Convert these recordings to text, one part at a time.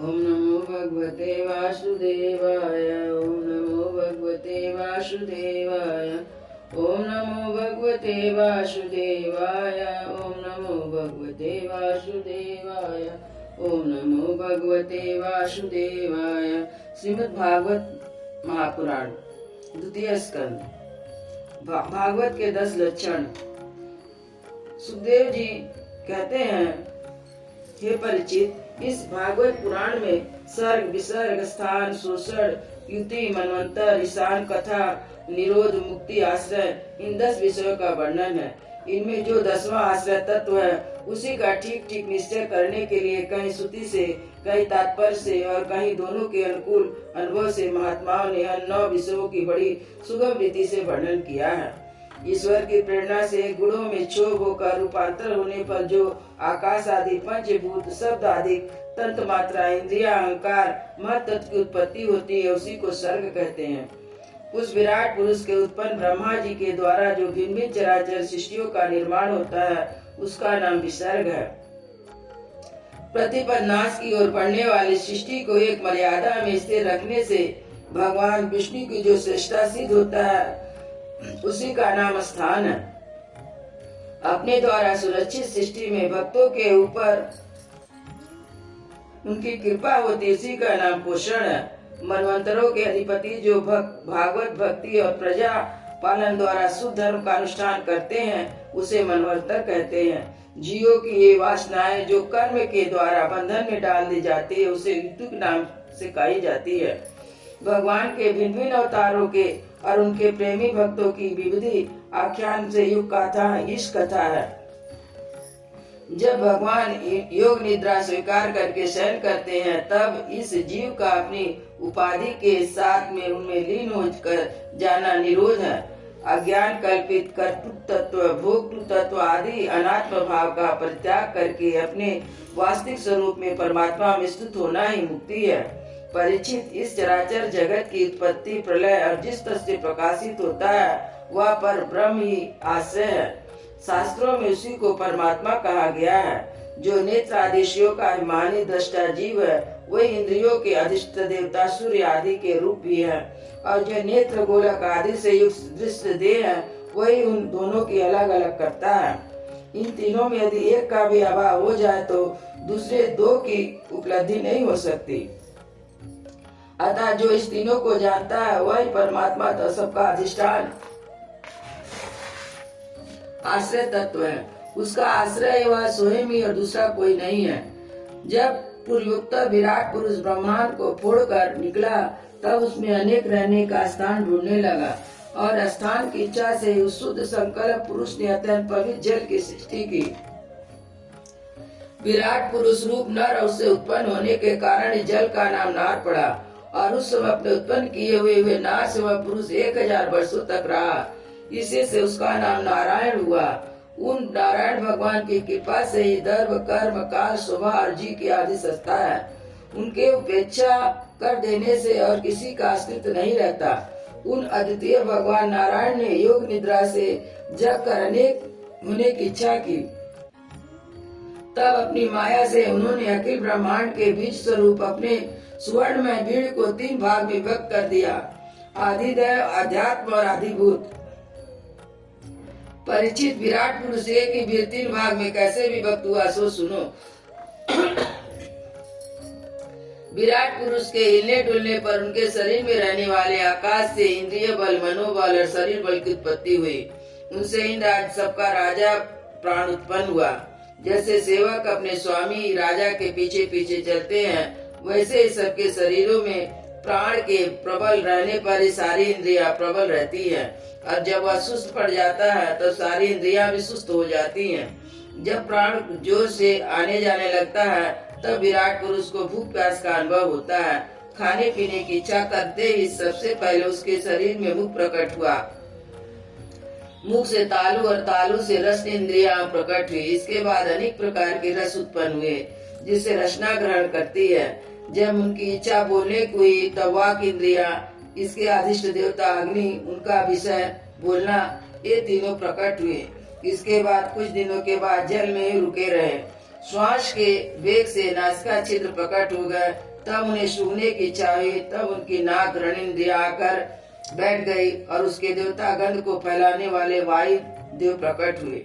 ओम नमो भगवते वासुदेवाय। ओम नमो भगवते वासुदेवाय। ओम नमो भगवते वासुदेवाय। ओम नमो भगवते वासुदेवाय। ओम नमो भगवते वासुदेवाय। श्रीमद् भागवत महापुराण द्वितीय स्कंद। भागवत के 10 लक्षण। सुखदेव जी कहते हैं, हे परिचित, इस भागवत पुराण में सर्ग, विसर्ग, स्थान, शोषण, युति, मनवंतर, ईशान, कथा, निरोध, मुक्ति, आश्रय, इन 10 विषयों का वर्णन है। इनमें जो 10वां आश्रय तत्व है उसी का ठीक ठीक निश्चय करने के लिए कहीं श्रुति से, कहीं तात्पर्य से और कहीं दोनों के अनुकूल अनुभव से महात्माओं ने इन 9 विषयों की बड़ी सुगम रीति से वर्णन किया है। ईश्वर की प्रेरणा से गुणों में क्षोभ होकर रूपांतर होने पर जो आकाश आदि पंचभूत, शब्द आदि तंत्र मात्रा, इंद्रिया, अहंकार, महत तत्व की उत्पत्ति होती है, उसी को सर्ग कहते हैं। उस विराट पुरुष के उत्पन्न ब्रह्मा जी के द्वारा जो भिन्न भिन्न चराचर सृष्टियों का निर्माण होता है उसका नाम विसर्ग है। प्रतिपद नाश की ओर बढ़ने वाली सृष्टि को एक मर्यादा में स्थिर रखने से भगवान विष्णु की जो श्रेष्ठता सिद्ध होता है उसी का नाम स्थान है। अपने द्वारा सुरक्षित सृष्टि में भक्तों के ऊपर उनकी कृपा होती, उसी का नाम पोषण है। मनवंतरों के अधिपति जो भागवत भक्ति और प्रजा पालन द्वारा शुद्ध धर्म का अनुष्ठान करते हैं उसे मनवंतर कहते हैं। जीवों की ये वासनाएं जो कर्म के द्वारा बंधन में डाल दी जाती है उसे ऋतु के नाम से कही जाती है। भगवान के भिन्न भिन्न अवतारों के और उनके प्रेमी भक्तों की विविधि आख्यान से युक्त कथा इस कथा है। जब भगवान योग निद्रा स्वीकार करके शयन करते हैं तब इस जीव का अपनी उपाधि के साथ में उनमें लीन होकर जाना निरोध है। अज्ञान कल्पित कर्तृत्व तत्व, भोक्तृ तत्व आदि अनात्म भाव का परित्याग करके अपने वास्तविक स्वरूप में परमात्मा में स्थित होना ही मुक्ति है। परिचित, इस चराचर जगत की उत्पत्ति, प्रलय और जिस तरह से प्रकाशित होता है वह पर ब्रह्म ही आश्रय है। शास्त्रों में उसी को परमात्मा कहा गया है। जो नेत्र आदिशियों का अभिमानी दृष्टा जीव है वही इंद्रियों के अधिष्ठ देवता सूर्य आदि के रूप भी है, और जो नेत्र गोलक आदि से युक्त दृष्ट देह है वही उन दोनों की अलग अलग करता है। इन तीनों में यदि एक का भी अभाव हो जाए तो दूसरे दो की उपलब्धि नहीं हो सकती। अतः जो इस तीनों को जानता है वही परमात्मा तो सबका अधिष्ठान आश्रय तत्व है। उसका आश्रय वह स्वयं ही और दूसरा कोई नहीं है। जब पूर्वोक्त विराट पुरुष ब्रह्मांड को फोड़कर निकला तब उसमें अनेक रहने का स्थान ढूंढने लगा, और स्थान की इच्छा से उस शुद्ध संकल्प पुरुष ने अत्यंत पवित्र जल की सृष्टि की। विराट पुरुष रूप नर और उससे उत्पन्न होने के कारण जल का नाम नार पड़ा, और उस समय अपने उत्पन्न किए हुए नार से वह पुरुष 1000 वर्षों तक रहा। इसी से उसका नाम नारायण हुआ। उन नारायण भगवान की कृपा से ही धर्म, कर्म, काल, शोभा और जी की आदि सत्ता है। उनके उपेक्षा कर देने से और किसी का अस्तित्व नहीं रहता। उन अद्वितीय भगवान नारायण ने योग निद्रा से जग कर अनेक होने की इच्छा की। तब अपनी माया से उन्होंने अखिल ब्रह्मांड के बीज स्वरूप अपने सुवर्णमय बीड़ को 3 भाग में विभक्त कर दिया, आदिदेव, अध्यात्म और आदिभूत। परिचित, विराट पुरुष एक ही बीड़ 3 भाग में कैसे विभक्त हुआ सो सुनो। विराट पुरुष के हिलने डुलने पर उनके शरीर में रहने वाले आकाश से इंद्रिय बल, मनोबल और शरीर बल की उत्पत्ति हुई। उनसे इंद्र आज सबका राजा प्राण उत्पन्न हुआ। जैसे सेवक अपने स्वामी राजा के पीछे पीछे चलते हैं वैसे ही सबके शरीरों में प्राण के प्रबल रहने पर ही सारी इंद्रियां प्रबल रहती है, और जब वह सुस्त पड़ जाता है तो सारी इंद्रियां भी सुस्त हो जाती हैं। जब प्राण जोर से आने जाने लगता है तब विराट पुरुष को भूख प्यास का अनुभव होता है। खाने पीने की इच्छा करते ही सबसे पहले उसके शरीर में मुख प्रकट हुआ। मुख से तालु और तालु से रस इंद्रियां प्रकट हुई। इसके बाद अनेक प्रकार के रस उत्पन्न हुए जिससे रसना ग्रहण करती है। जब उनकी इच्छा बोलने की हुई तब वाक इंद्रिया, इसके अधिष्ठ देवता अग्नि, उनका विषय बोलना, ये तीनों प्रकट हुए। इसके बाद कुछ दिनों के बाद जल में ही रुके रहे। श्वास के वेग से नासिका छिद्र प्रकट हो गए। तब उन्हें सूंघने की इच्छा हुई। तब उनकी नाक घृणिंद्रिया आकर बैठ गई और उसके देवता गंध को फैलाने वाले वायु देव प्रकट हुए।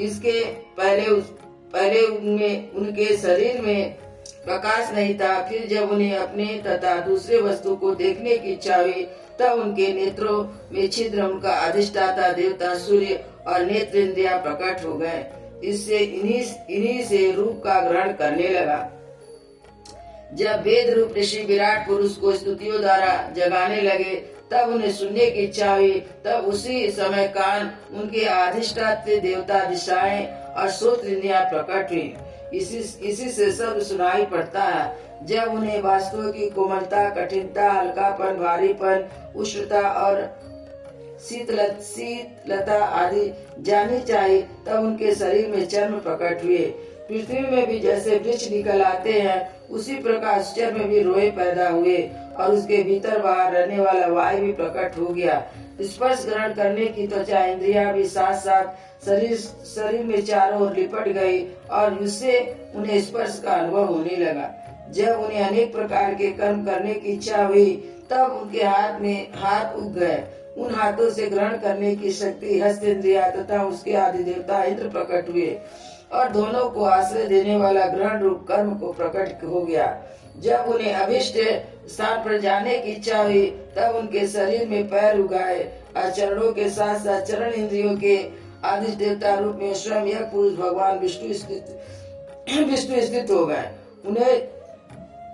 इसके पहले उनमें उनके शरीर में प्रकाश नहीं था। फिर जब उन्हें अपने तथा दूसरे वस्तु को देखने की इच्छा हुई तब उनके नेत्रों में छिद्र उनका अधिष्ठाता देवता सूर्य और नेत्र इंद्रिया प्रकट हो गए। इससे इन्हीं से रूप का ग्रहण करने लगा। जब वेद रूप ऋषि विराट पुरुष को स्तुतियों द्वारा जगाने लगे तब उन्हें सुनने की इच्छा हुई। तब उसी समय कान उनके अधिष्ठाता देवता दिशाएं और श्रोत्र इंद्रियां प्रकट हुई। इसी से सब सुनाई पड़ता है। जब उन्हें वास्तु की कोमलता, कठिनता, हल्कापन, भारीपन, उष्णता और शीतलता आदि जाननी चाहिए तब उनके शरीर में चर्म प्रकट हुए। पृथ्वी में भी जैसे वृक्ष निकल आते हैं उसी प्रकार चर्म में भी रोए पैदा हुए और उसके भीतर बाहर रहने वाला वायु भी प्रकट हो गया। स्पर्श ग्रहण करने की त्वचा इंद्रिया भी साथ साथ शरीर में चारों ओर लिपट गई और उससे उन्हें स्पर्श का अनुभव होने लगा। जब उन्हें अनेक प्रकार के कर्म करने की इच्छा हुई तब उनके हाथ में हाथ उग गए। उन हाथों से ग्रहण करने की शक्ति हस्त इंद्रिया तथा उसके आदि देवता इंद्र प्रकट हुए और दोनों को आश्रय देने वाला ग्रहण रूप कर्म को प्रकट हो गया। जब उन्हें अभिष्ट स्थान पर जाने की इच्छा हुई तब उनके शरीर में पैर उगाए और चरणों के साथ साथ चरण इंद्रियों के आदि देवता रूप में स्वयं यह पुरुष भगवान विष्णु स्थित हो गए। उन्हें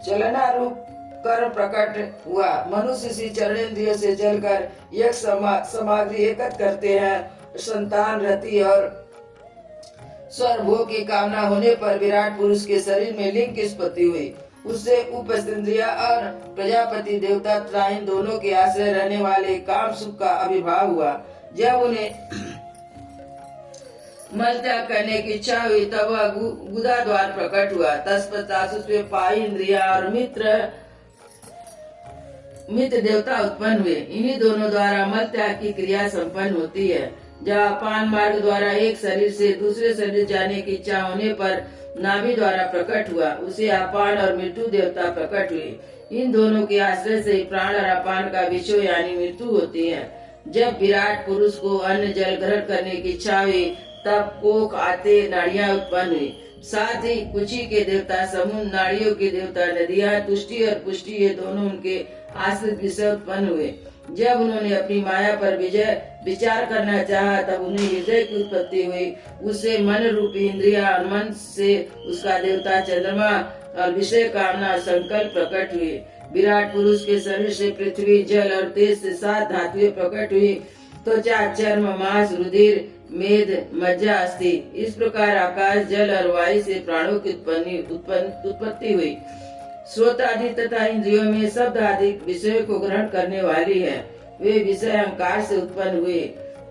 चलना रूप कर्म प्रकट हुआ। मनुष्य सी चरणेन्द्रियों से जलकर यह सामग्री एकत्र करते हैं। संतान, रति और स्वर भोग की कामना होने पर विराट पुरुष के शरीर में लिंग की उत्पत्ति हुई। उससे उपस्त्रिया और प्रजापति देवता तथा इन दोनों के आश्रय रहने वाले काम सुख का आविर्भाव हुआ। जब उन्हें मल त्याग करने की इच्छा हुई तब वह गुदा द्वार प्रकट हुआ। तत्पश्चात उसमें पाई इंद्रिया और मित्र देवता उत्पन्न हुए। इन्हीं दोनों द्वारा मल त्याग की क्रिया संपन्न होती है। जब अपान मार्ग द्वारा एक शरीर से दूसरे शरीर जाने की इच्छा होने पर नाभि द्वारा प्रकट हुआ, उसे अपान और मृत्यु देवता प्रकट हुए। इन दोनों के आश्रय से प्राण और अपान का विषय यानी मृत्यु होती है। जब विराट पुरुष को अन्न जल ग्रहण करने की इच्छा हुई तब कोक आते नाड़ियां उत्पन्न हुई। साथ ही कुची के देवता समुद्र, नाड़ियों के देवता नदियां, तुष्टि और पुष्टि ये दोनों उनके आश्रित विषय उत्पन्न हुए। जब उन्होंने अपनी माया पर विचार करना चाहा तब उन्हें हृदय की उत्पत्ति हुई। उससे मन रूपी इंद्रिया और मन से उसका देवता चंद्रमा और विषय कामना और संकल्प प्रकट हुए। विराट पुरुष के शरीर से पृथ्वी, जल और तेज से 7 धातुएं प्रकट हुई। त्वचा, चर्म, मांस, रुधिर, मेद, मज्जा, अस्थि। इस प्रकार आकाश, जल और वायु से प्राणों की उत्पत्ति हुई। श्रोत आदि तथा इंद्रियों में शब्द आदि विषयों को ग्रहण करने वाली है। वे विषय अहंकार से उत्पन्न हुए।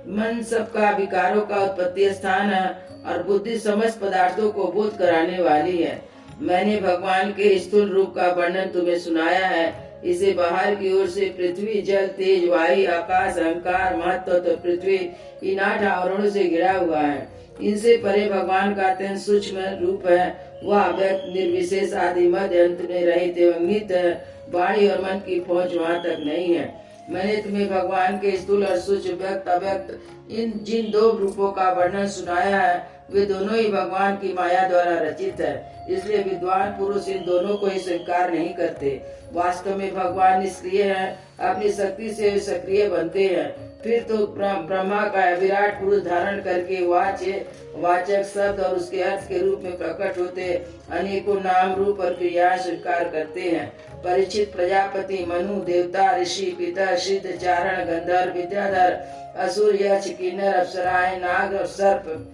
मन सबका विकारों का उत्पत्ति स्थान है और बुद्धि समस्त पदार्थों को बोध कराने वाली है। मैंने भगवान के स्थूल रूप का वर्णन तुम्हें सुनाया है। इसे बाहर की ओर से पृथ्वी, जल, तेज, वायु, आकाश, अहंकार, महत्व तो पृथ्वी इन 8 आवरणों से घिरा हुआ है। इनसे परे भगवान का अत्यंत सूक्ष्म रूप है। वह अव्यक्त, निर्विशेष, आदि मध्य अंत में रहित एवं नित्य है। वाणी और मन की पहुंच वहाँ तक नहीं है। मैंने तुम्हें भगवान के स्थूल और सूक्ष्म, व्यक्त, अव्यक्त इन जिन 2 रूपों का वर्णन सुनाया है वे दोनों ही भगवान की माया द्वारा रचित है। इसलिए विद्वान पुरुष इन दोनों को ही स्वीकार नहीं करते। वास्तव में भगवान निष्क्रिय है, अपनी शक्ति से सक्रिय बनते हैं। फिर तो ब्रह्मा का विराट पुरुष धारण करके वाचक शब्द और उसके अर्थ के रूप में प्रकट होते अनेकों नाम, रूप और क्रिया स्वीकार करते हैं। परीक्षित, प्रजापति, मनु, देवता, ऋषि, पितर, सिद्ध, चारण, गंधर्व, विद्याधर, असुर, यक्ष, किन्नर, अप्सराएं, नाग और सर्प,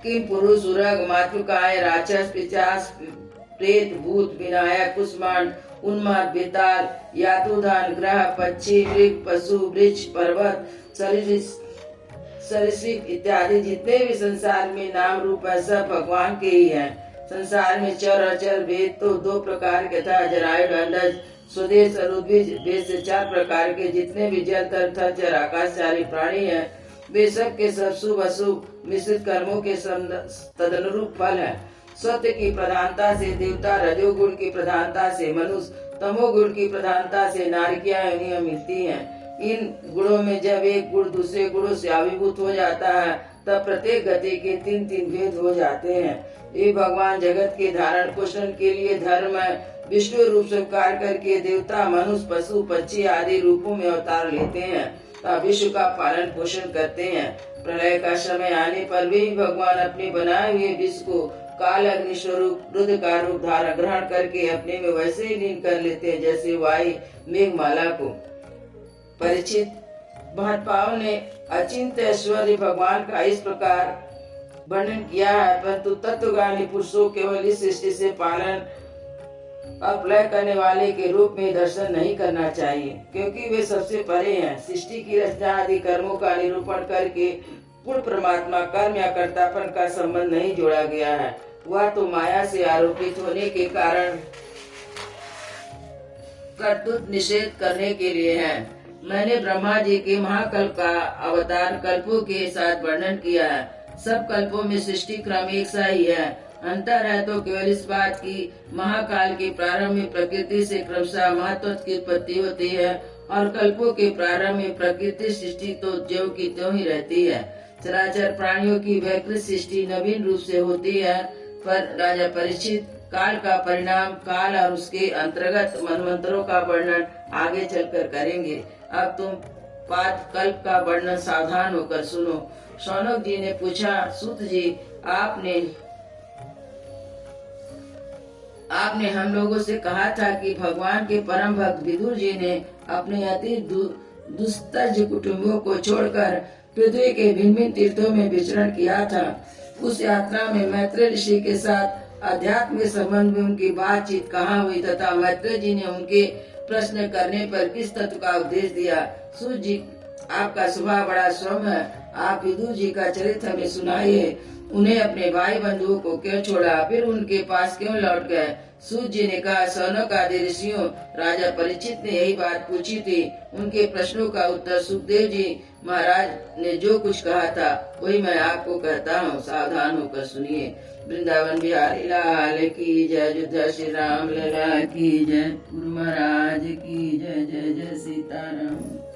किम पुरुष, उरग, मातृकाएं, राक्षस, पिशाच, प्रेत, भूत, विनायक, कुष्मांड, उन्माद, बेताल, यातुधान, ग्रह, पक्षी, मृग, पशु, वृक्ष, पर्वत, सरीसृप इत्यादि जितने भी संसार में नाम रूप है सब भगवान के ही हैं। संसार में चर अचर भेद तो 2 प्रकार के था, जरायुड, अंडज, स्वदेश और उद्भिज भेद से 4 प्रकार के। जितने भी जल, थर, चर, आकाशचारी प्राणी हैं वे सब के सब शुभ अशुभ मिश्रित कर्मों के तदनुरूप फल है। सत्य की प्रधानता से देवता, रजोगुण की प्रधानता से मनुष्य, तमोगुण की प्रधानता से नारिकियां योनियां मिलती हैं। इन गुणों में जब एक गुण दूसरे गुणों से आविर्भूत हो जाता है तब प्रत्येक गति के तीन तीन भेद हो जाते हैं। ये भगवान जगत के धारण पोषण के लिए धर्म विष्णु रूप स्वीकार करके देवता, मनुष्य, पशु, पक्षी आदि रूपों में अवतार लेते हैं तथा विश्व का पालन पोषण करते हैं। प्रलय का समय आने पर भी भगवान अपने बनाए हुए विश्व को काल अग्नि स्वरूप रुद्र का रूप धारण ग्रहण करके अपने में वैसे ही लीन कर लेते हैं जैसे वायु मेघमाला को। परीक्षित, महात्माओं ने अचिंत्य ऐश्वर्य भगवान का इस प्रकार वर्णन किया है, परंतु तत्वज्ञानी पुरुषों केवल इस सृष्टि से पालन और प्रलय करने वाले के रूप में दर्शन नहीं करना चाहिए, क्योंकि वे सबसे परे हैं। सृष्टि की रचना आदि कर्मों का निरूपण करके पूर्ण परमात्मा कर्म या कर्तापन का संबंध नहीं जोड़ा गया है। वह तो माया से आरोपित होने के कारण कर्तृत्व निषेध करने के लिए है। मैंने ब्रह्मा जी के महाकल्प का अवतार कल्पों के साथ वर्णन किया है। सब कल्पों में सृष्टि क्रम एक सा ही है। अंतर है तो केवल इस बात की महाकाल के प्रारंभ में प्रकृति से क्रमशः महत्व की उत्पत्ति होती है और कल्पों के प्रारंभ में प्रकृति सृष्टि तो ज्यों की त्यों ही रहती है। चराचर प्राणियों की वैकृत सृष्टि नवीन रूप से होती है, पर राजा परीक्षित, काल का परिणाम, काल और उसके अंतर्गत मनवंतरों का वर्णन आगे चलकर करेंगे। अब तुम पाद कल्प का वर्णन सावधान होकर सुनो। शौनक जी ने पूछा, सूत जी, आपने हम लोगों से कहा था कि भगवान के परम भक्त विदुर जी ने अपने अति दुस्तज कुटुंबों को छोड़कर पृथ्वी के भिन्न भिन्न तीर्थों में विचरण किया था। उस यात्रा में मैत्रेय ऋषि के साथ अध्यात्म के संबंध में उनकी बातचीत कहाँ हुई तथा मैत्रेय जी ने उनके प्रश्न करने पर किस तत्व का उपदेश दिया। सूत जी, आपका स्वभाव बड़ा सौम्य है, आप विदुर जी का चरित्र हमें सुनाइए। उन्हें अपने भाई बंधुओं को क्यों छोड़ा, फिर उनके पास क्यों लौट गए? सूत जी ने कहा, शौनक आदि ऋषियों, राजा परीक्षित ने यही बात पूछी थी। उनके प्रश्नों का उत्तर सुखदेव जी महाराज ने जो कुछ कहा था वही मैं आपको कहता हूँ, सावधान होकर सुनिए। वृंदावन बिहारी लाल की जय, अयोध्या श्री राम लला की जय, गुरु महाराज की जय, जय जय सीताराम।